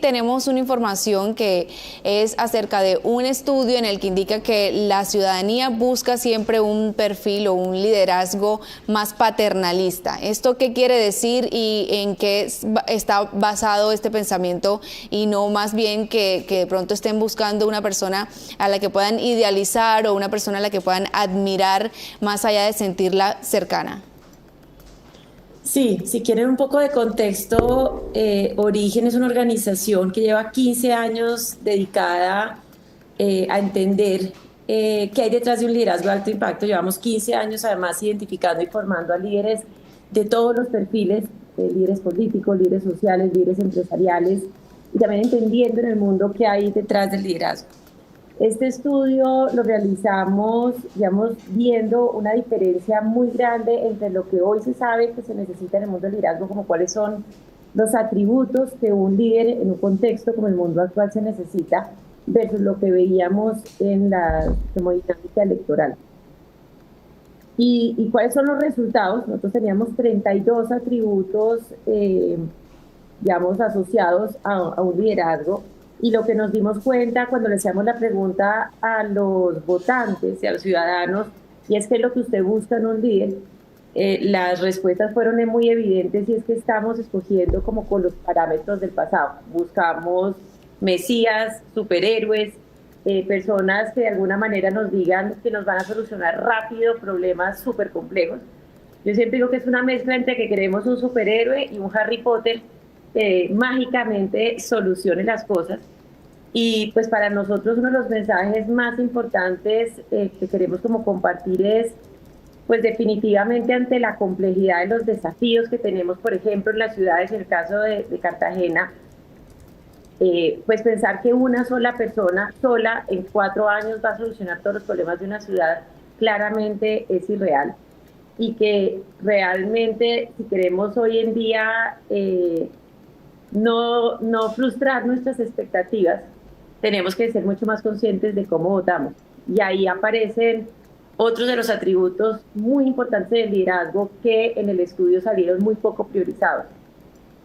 Tenemos una información que es acerca de un estudio en el que indica que la ciudadanía busca siempre un perfil o un liderazgo más paternalista. ¿Esto qué quiere decir y en qué está basado este pensamiento? Y no más bien que de pronto estén buscando una persona a la que puedan idealizar o una persona a la que puedan admirar más allá de sentirla cercana. Sí, si quieren un poco de contexto, Origen es una organización que lleva 15 años dedicada a entender qué hay detrás de un liderazgo de alto impacto. Llevamos 15 años además identificando y formando a líderes de todos los perfiles, líderes políticos, líderes sociales, líderes empresariales, y también entendiendo en el mundo qué hay detrás del liderazgo. Este estudio lo realizamos, digamos, viendo una diferencia muy grande entre lo que hoy se sabe que se necesita en el mundo del liderazgo, como cuáles son los atributos que un líder en un contexto como el mundo actual se necesita, versus lo que veíamos en la dinámica electoral. ¿Y cuáles son los resultados? Nosotros teníamos 32 atributos, digamos, asociados a un liderazgo. Y lo que nos dimos cuenta cuando le hacíamos la pregunta a los votantes y a los ciudadanos, y es que lo que usted busca en un líder, las respuestas fueron muy evidentes, y es que estamos escogiendo como con los parámetros del pasado. Buscamos mesías, superhéroes, personas que de alguna manera nos digan que nos van a solucionar rápido problemas súper complejos. Yo siempre digo que es una mezcla entre que queremos un superhéroe y un Harry Potter que mágicamente solucione las cosas. Y pues para nosotros uno de los mensajes más importantes que queremos como compartir es, pues definitivamente ante la complejidad de los desafíos que tenemos, por ejemplo, en las ciudades, en el caso de Cartagena, pues pensar que una sola persona sola en 4 años va a solucionar todos los problemas de una ciudad claramente es irreal, y que realmente si queremos hoy en día no frustrar nuestras expectativas, tenemos que ser mucho más conscientes de cómo votamos. Y ahí aparecen otros de los atributos muy importantes del liderazgo que en el estudio salieron muy poco priorizados.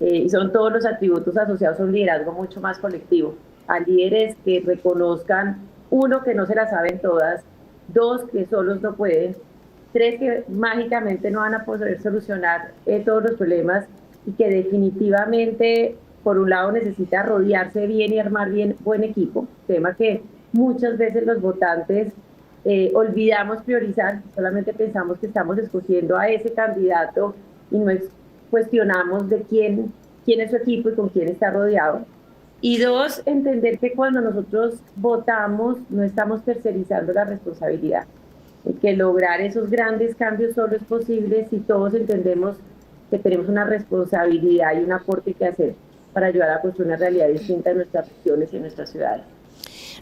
Y son todos los atributos asociados a un liderazgo mucho más colectivo, a líderes que reconozcan, uno, que no se las saben todas, dos, que solos no pueden, tres, que mágicamente no van a poder solucionar todos los problemas, y que definitivamente, por un lado, necesita rodearse bien y armar bien buen equipo, tema que muchas veces los votantes olvidamos priorizar, solamente pensamos que estamos escogiendo a ese candidato y no cuestionamos de quién es su equipo y con quién está rodeado. Y dos, entender que cuando nosotros votamos no estamos tercerizando la responsabilidad, que lograr esos grandes cambios solo es posible si todos entendemos que tenemos una responsabilidad y un aporte que hacer para ayudar a construir una realidad distinta en nuestras regiones y en nuestras ciudades.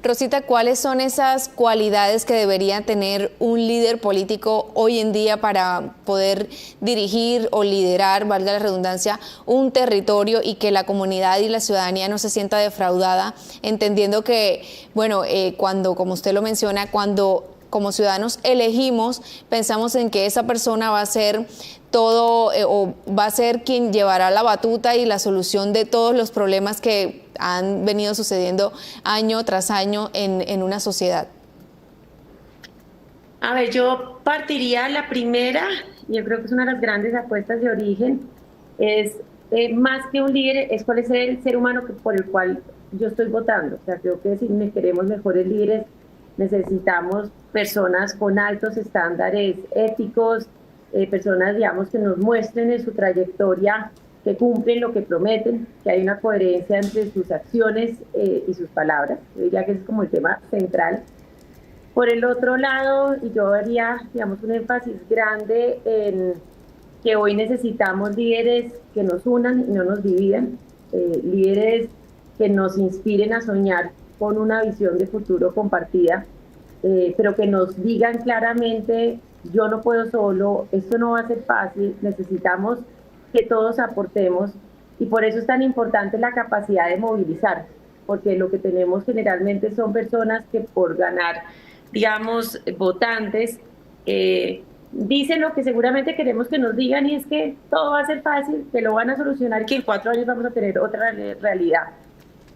Rosita, ¿cuáles son esas cualidades que debería tener un líder político hoy en día para poder dirigir o liderar, valga la redundancia, un territorio y que la comunidad y la ciudadanía no se sienta defraudada, entendiendo que, bueno, cuando, como usted lo menciona, cuando como ciudadanos elegimos, pensamos en que esa persona va a ser todo o va a ser quien llevará la batuta y la solución de todos los problemas que han venido sucediendo año tras año en una sociedad? A ver, yo partiría la primera, yo creo que es una de las grandes apuestas de Origen, es más que un líder, es cuál es el ser humano por el cual yo estoy votando. O sea, creo que si queremos mejores líderes, necesitamos personas con altos estándares éticos, personas, digamos, que nos muestren en su trayectoria que cumplen lo que prometen, que hay una coherencia entre sus acciones y sus palabras. Yo diría que es como el tema central. Por el otro lado, y yo haría, digamos, un énfasis grande en que hoy necesitamos líderes que nos unan y no nos dividan, líderes que nos inspiren a soñar con una visión de futuro compartida, pero que nos digan claramente, yo no puedo solo, esto no va a ser fácil, necesitamos que todos aportemos, y por eso es tan importante la capacidad de movilizar, porque lo que tenemos generalmente son personas que por ganar, digamos, votantes, dicen lo que seguramente queremos que nos digan, y es que todo va a ser fácil, que lo van a solucionar, que en 4 años vamos a tener otra realidad.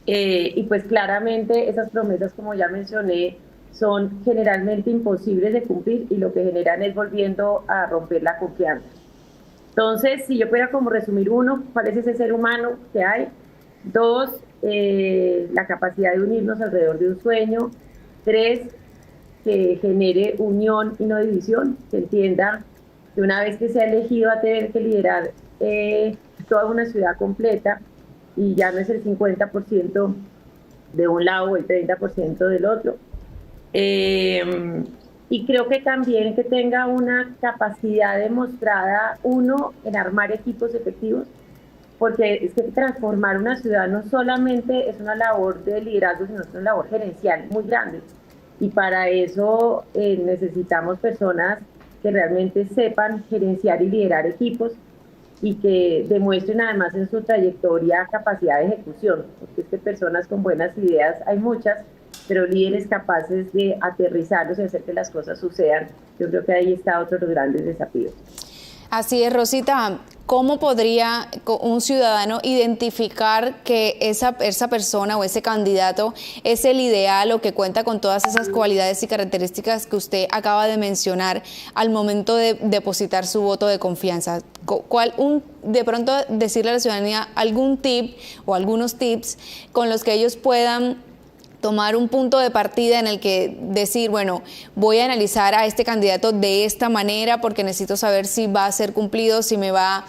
Y pues claramente esas promesas, como ya mencioné, son generalmente imposibles de cumplir y lo que generan es volviendo a romper la confianza. Entonces, si yo pudiera como resumir uno, ¿cuál es ese ser humano que hay? Dos, la capacidad de unirnos alrededor de un sueño. Tres, que genere unión y no división, que entienda que una vez que se ha elegido a tener que liderar toda una ciudad completa y ya no es el 50% de un lado o el 30% del otro. Y creo que también que tenga una capacidad demostrada, uno, en armar equipos efectivos, porque es que transformar una ciudad no solamente es una labor de liderazgo, sino es una labor gerencial muy grande. Y para eso necesitamos personas que realmente sepan gerenciar y liderar equipos y que demuestren además en su trayectoria capacidad de ejecución, porque es que personas con buenas ideas hay muchas, pero líderes capaces de aterrizarlos y hacer que las cosas sucedan, yo creo que ahí está otro de los grandes desafíos. Así es, Rosita. ¿Cómo podría un ciudadano identificar que esa persona o ese candidato es el ideal o que cuenta con todas esas cualidades y características que usted acaba de mencionar al momento de depositar su voto de confianza? De pronto decirle a la ciudadanía algún tip o algunos tips con los que ellos puedan tomar un punto de partida en el que decir, bueno, voy a analizar a este candidato de esta manera porque necesito saber si va a ser cumplido, si me va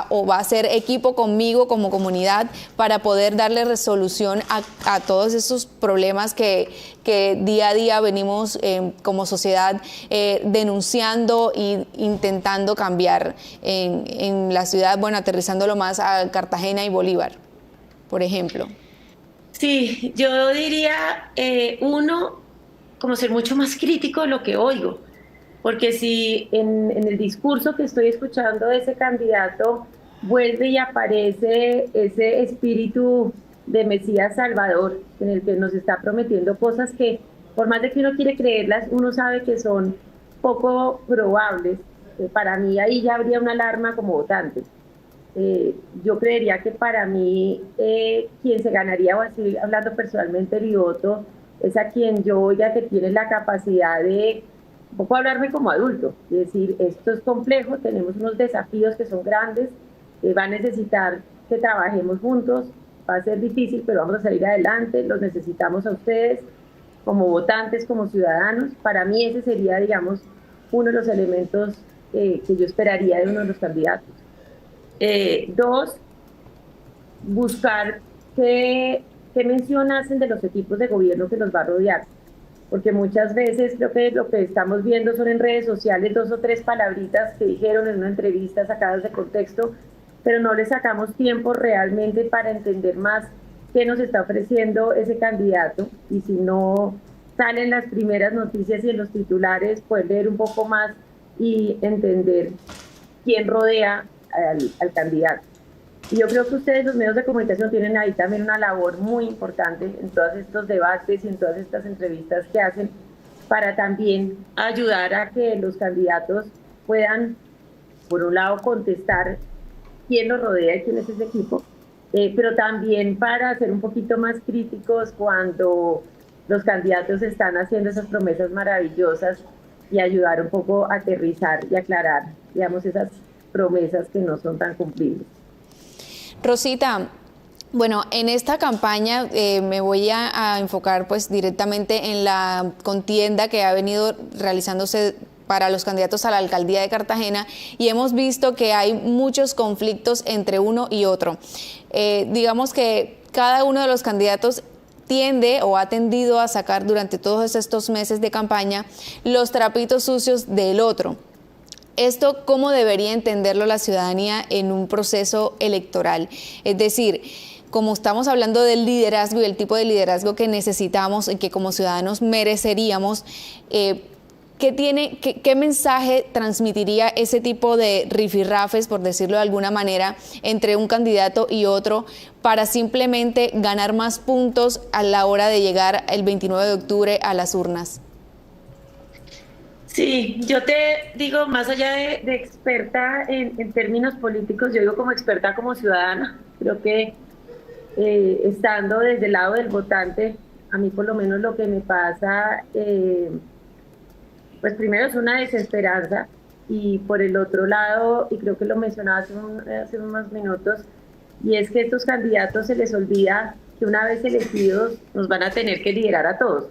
o va a ser equipo conmigo como comunidad para poder darle resolución a todos esos problemas que día a día venimos como sociedad denunciando e intentando cambiar en la ciudad, bueno, aterrizándolo más a Cartagena y Bolívar, por ejemplo. Sí, yo diría, uno, como ser mucho más crítico de lo que oigo, porque si en el discurso que estoy escuchando de ese candidato vuelve y aparece ese espíritu de Mesías Salvador, en el que nos está prometiendo cosas que, por más de que uno quiere creerlas, uno sabe que son poco probables, para mí ahí ya habría una alarma como votante. Yo creería que para mí quien se ganaría, o así hablando personalmente, mi voto es a quien yo oiga que tiene la capacidad de un poco hablarme como adulto, y decir, esto es complejo, tenemos unos desafíos que son grandes, va a necesitar que trabajemos juntos, va a ser difícil, pero vamos a salir adelante, los necesitamos a ustedes como votantes, como ciudadanos. Para mí ese sería, digamos, uno de los elementos que yo esperaría de uno de los candidatos. Dos, buscar qué mención hacen de los equipos de gobierno que nos va a rodear, porque muchas veces creo que lo que estamos viendo son en redes sociales 2 o 3 palabritas que dijeron en una entrevista sacadas de contexto, pero no le sacamos tiempo realmente para entender más qué nos está ofreciendo ese candidato, y si no salen las primeras noticias y en los titulares, poder leer un poco más y entender quién rodea al candidato. Y yo creo que ustedes, los medios de comunicación, tienen ahí también una labor muy importante en todos estos debates y en todas estas entrevistas que hacen para también ayudar a que los candidatos puedan, por un lado, contestar quién los rodea y quién es ese equipo, pero también para ser un poquito más críticos cuando los candidatos están haciendo esas promesas maravillosas y ayudar un poco a aterrizar y aclarar, digamos, esas promesas que no son tan cumplibles. Rosita, bueno, en esta campaña me voy a enfocar pues directamente en la contienda que ha venido realizándose para los candidatos a la alcaldía de Cartagena, y hemos visto que hay muchos conflictos entre uno y otro. Digamos que cada uno de los candidatos tiende o ha tendido a sacar durante todos estos meses de campaña los trapitos sucios del otro. ¿Esto cómo debería entenderlo la ciudadanía en un proceso electoral? Es decir, como estamos hablando del liderazgo y el tipo de liderazgo que necesitamos y que como ciudadanos mereceríamos, ¿qué mensaje transmitiría ese tipo de rifirrafes, por decirlo de alguna manera, entre un candidato y otro para simplemente ganar más puntos a la hora de llegar el 29 de octubre a las urnas? Sí, yo te digo, más allá de experta en términos políticos, yo digo como experta como ciudadana. Creo que estando desde el lado del votante, a mí por lo menos lo que me pasa, pues primero es una desesperanza y por el otro lado, y creo que lo mencionaba hace unos minutos, y es que a estos candidatos se les olvida que una vez elegidos nos van a tener que liderar a todos.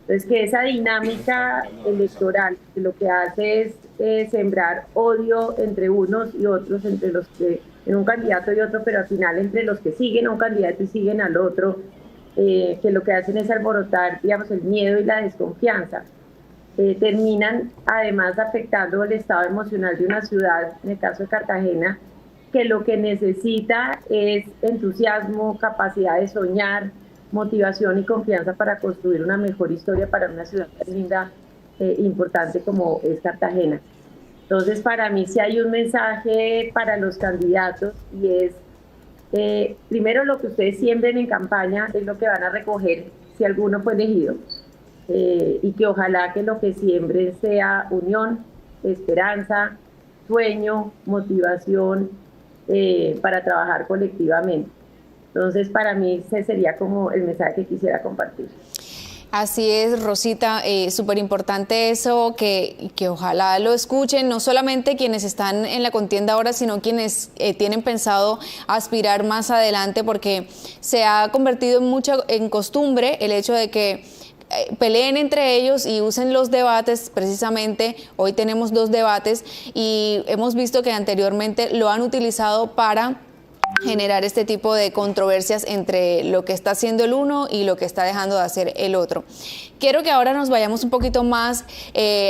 Entonces, que esa dinámica electoral que lo que hace es sembrar odio entre unos y otros, entre los que, en un candidato y otro, pero al final entre los que siguen a un candidato y siguen al otro, que lo que hacen es alborotar, digamos, el miedo y la desconfianza. Terminan además afectando el estado emocional de una ciudad, en el caso de Cartagena, que lo que necesita es entusiasmo, capacidad de soñar, motivación y confianza para construir una mejor historia para una ciudad tan linda, importante como es Cartagena. Entonces, para mí sí hay un mensaje para los candidatos y es, primero, lo que ustedes siembren en campaña es lo que van a recoger si alguno fue elegido. Y que ojalá que lo que siembren sea unión, esperanza, sueño, motivación para trabajar colectivamente. Entonces, para mí ese sería como el mensaje que quisiera compartir. Así es, Rosita, súper importante eso, que ojalá lo escuchen, no solamente quienes están en la contienda ahora, sino quienes tienen pensado aspirar más adelante, porque se ha convertido en costumbre el hecho de que peleen entre ellos y usen los debates. Precisamente hoy tenemos 2 debates y hemos visto que anteriormente lo han utilizado para generar este tipo de controversias entre lo que está haciendo el uno y lo que está dejando de hacer el otro. Quiero que ahora nos vayamos un poquito más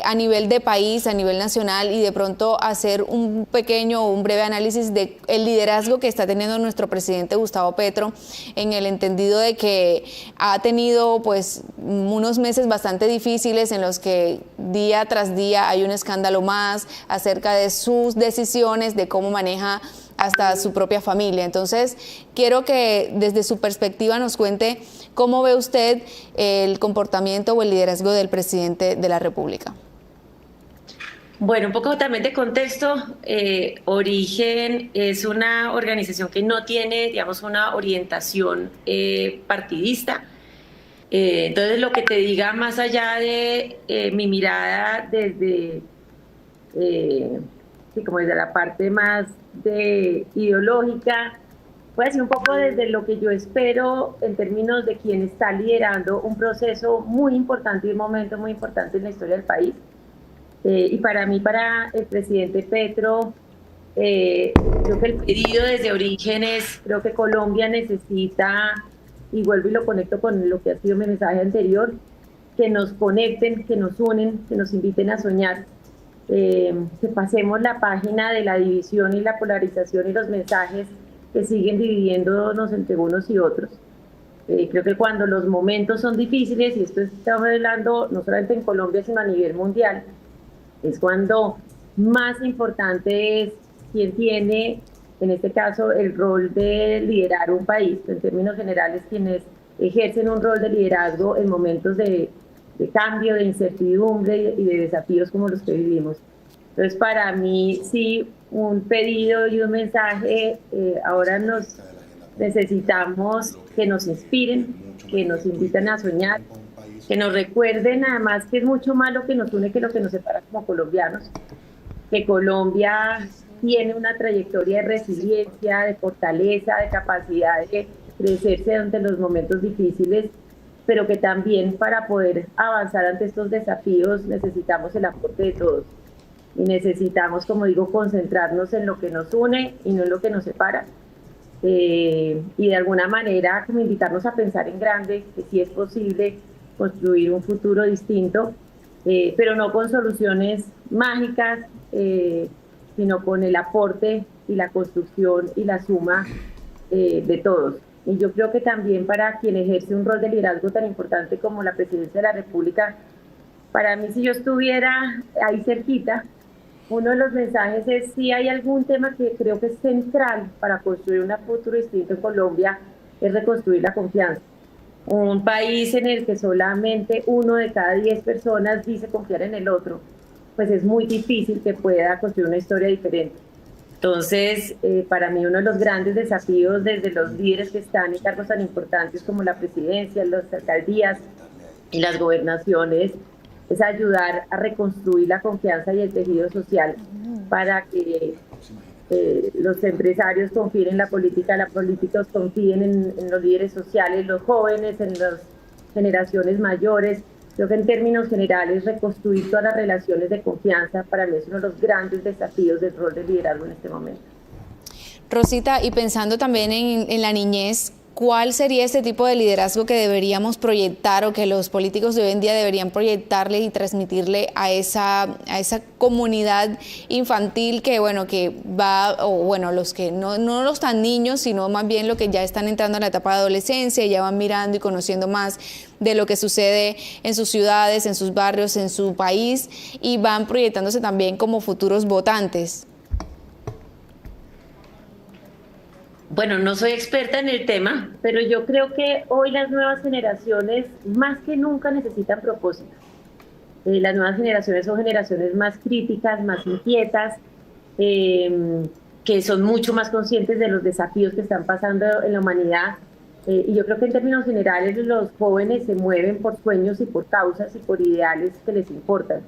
a nivel de país, a nivel nacional, y de pronto hacer un pequeño o un breve análisis de el liderazgo que está teniendo nuestro presidente Gustavo Petro, en el entendido de que ha tenido pues unos meses bastante difíciles en los que día tras día hay un escándalo más acerca de sus decisiones, de cómo maneja hasta su propia familia. Entonces, quiero que desde su perspectiva nos cuente cómo ve usted el comportamiento o el liderazgo del presidente de la República. Bueno, un poco también de contexto. Origen es una organización que no tiene, digamos, una orientación partidista. Entonces, lo que te diga más allá de mi mirada desde, sí, como desde la parte más ideológica, puede ser un poco desde lo que yo espero en términos de quien está liderando un proceso muy importante y un momento muy importante en la historia del país. Y para mí, para el presidente Petro, creo que el pedido desde Origen es, creo que Colombia necesita, y vuelvo y lo conecto con lo que ha sido mi mensaje anterior, que nos conecten, que nos unen, que nos inviten a soñar, que pasemos la página de la división y la polarización y los mensajes que siguen dividiéndonos entre unos y otros. Creo que cuando los momentos son difíciles, y esto estamos hablando no solamente en Colombia, sino a nivel mundial, es cuando más importante es quien tiene, en este caso, el rol de liderar un país, en términos generales, quienes ejercen un rol de liderazgo en momentos de cambio, de incertidumbre y de desafíos como los que vivimos. Entonces, para mí, sí, un pedido y un mensaje, ahora necesitamos que nos inspiren, que nos inviten a soñar, que nos recuerden además que es mucho más lo que nos une que lo que nos separa como colombianos, que Colombia tiene una trayectoria de resiliencia, de fortaleza, de capacidad de crecerse ante los momentos difíciles, pero que también para poder avanzar ante estos desafíos necesitamos el aporte de todos. Y necesitamos, como digo, concentrarnos en lo que nos une y no en lo que nos separa. Y de alguna manera como invitarnos a pensar en grande, que sí es posible construir un futuro distinto, pero no con soluciones mágicas, sino con el aporte y la construcción y la suma de todos. Y yo creo que también para quien ejerce un rol de liderazgo tan importante como la presidencia de la República, para mí, si yo estuviera ahí cerquita, uno de los mensajes es si hay algún tema que creo que es central para construir un futuro distinto en Colombia, es reconstruir la confianza. Un país en el que solamente 1 de cada 10 personas dice confiar en el otro, pues es muy difícil que pueda construir una historia diferente. Entonces, para mí uno de los grandes desafíos desde los líderes que están en cargos tan importantes como la presidencia, las alcaldías y las gobernaciones es ayudar a reconstruir la confianza y el tejido social para que los empresarios confíen en la política, los políticos confíen en los líderes sociales, los jóvenes, en las generaciones mayores. Creo que en términos generales reconstruir todas las relaciones de confianza para mí es uno de los grandes desafíos del rol de liderazgo en este momento. Rosita, y pensando también en la niñez, ¿cuál sería este tipo de liderazgo que deberíamos proyectar o que los políticos de hoy en día deberían proyectarle y transmitirle a esa comunidad infantil que, bueno, que va, o bueno, los que no los tan niños, sino más bien los que ya están entrando en la etapa de adolescencia y ya van mirando y conociendo más de lo que sucede en sus ciudades, en sus barrios, en su país, y van proyectándose también como futuros votantes? Bueno, no soy experta en el tema, pero yo creo que hoy las nuevas generaciones más que nunca necesitan propósito. Las nuevas generaciones son generaciones más críticas, más inquietas, que son mucho más conscientes de los desafíos que están pasando en la humanidad. Y yo creo que en términos generales los jóvenes se mueven por sueños y por causas y por ideales que les importan.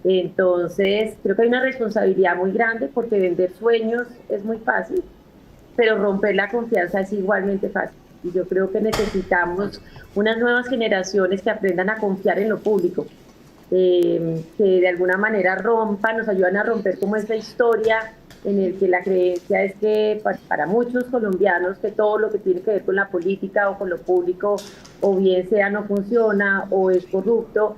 Entonces, creo que hay una responsabilidad muy grande porque vender sueños es muy fácil, pero romper la confianza es igualmente fácil. Y yo creo que necesitamos unas nuevas generaciones que aprendan a confiar en lo público, que de alguna manera nos ayudan a romper como esta historia en el que la creencia es que para muchos colombianos que todo lo que tiene que ver con la política o con lo público o bien sea no funciona o es corrupto.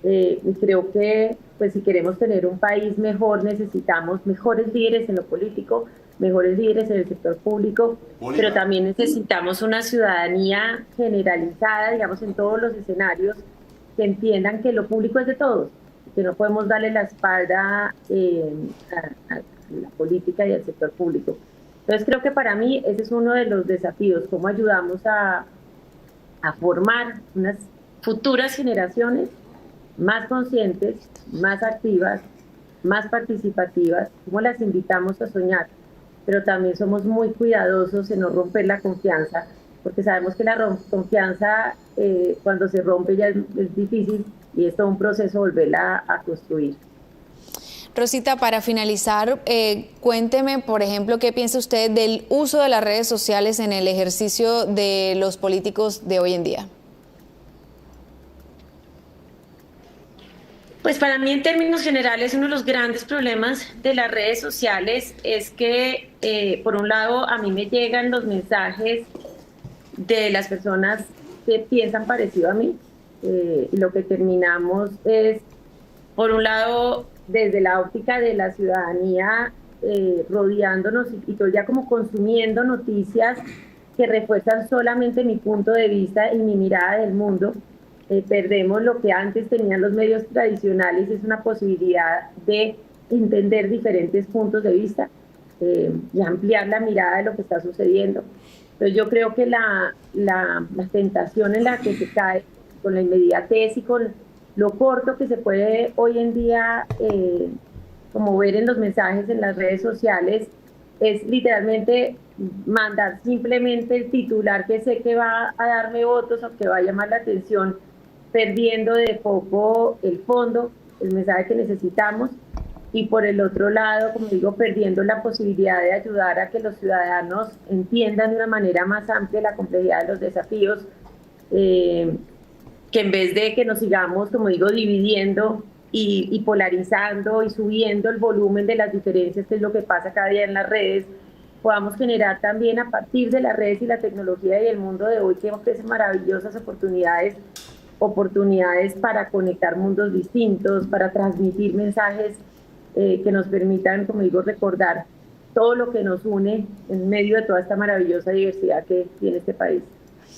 Y creo que pues si queremos tener un país mejor necesitamos mejores líderes en lo político, mejores líderes en el sector público, pero también necesitamos una ciudadanía generalizada, digamos, en todos los escenarios, que entiendan que lo público es de todos, que no podemos darle la espalda a la política y al sector público. Entonces creo que para mí ese es uno de los desafíos, cómo ayudamos a formar unas futuras generaciones más conscientes, más activas, más participativas, cómo las invitamos a soñar, pero también somos muy cuidadosos en no romper la confianza, porque sabemos que la confianza cuando se rompe ya es difícil y es todo un proceso volverla a construir. Rosita, para finalizar, cuénteme, por ejemplo, qué piensa usted del uso de las redes sociales en el ejercicio de los políticos de hoy en día. Pues para mí, en términos generales, uno de los grandes problemas de las redes sociales es que, por un lado, a mí me llegan los mensajes de las personas que piensan parecido a mí, y lo que terminamos es, por un lado, desde la óptica de la ciudadanía, rodeándonos y todo el día como consumiendo noticias que refuerzan solamente mi punto de vista y mi mirada del mundo. Perdemos lo que antes tenían los medios tradicionales, es una posibilidad de entender diferentes puntos de vista y ampliar la mirada de lo que está sucediendo. Entonces yo creo que la tentación en la que se cae con la inmediatez y con lo corto que se puede hoy en día como ver en los mensajes en las redes sociales es literalmente mandar simplemente el titular que sé que va a darme votos o que va a llamar la atención, perdiendo de foco el fondo, el mensaje que necesitamos, y por el otro lado, como digo, perdiendo la posibilidad de ayudar a que los ciudadanos entiendan de una manera más amplia la complejidad de los desafíos, que en vez de que nos sigamos, como digo, dividiendo y polarizando y subiendo el volumen de las diferencias, que es lo que pasa cada día en las redes, podamos generar también a partir de las redes y la tecnología y el mundo de hoy que ofrece maravillosas oportunidades para conectar mundos distintos, para transmitir mensajes que nos permitan, como digo, recordar todo lo que nos une en medio de toda esta maravillosa diversidad que tiene este país.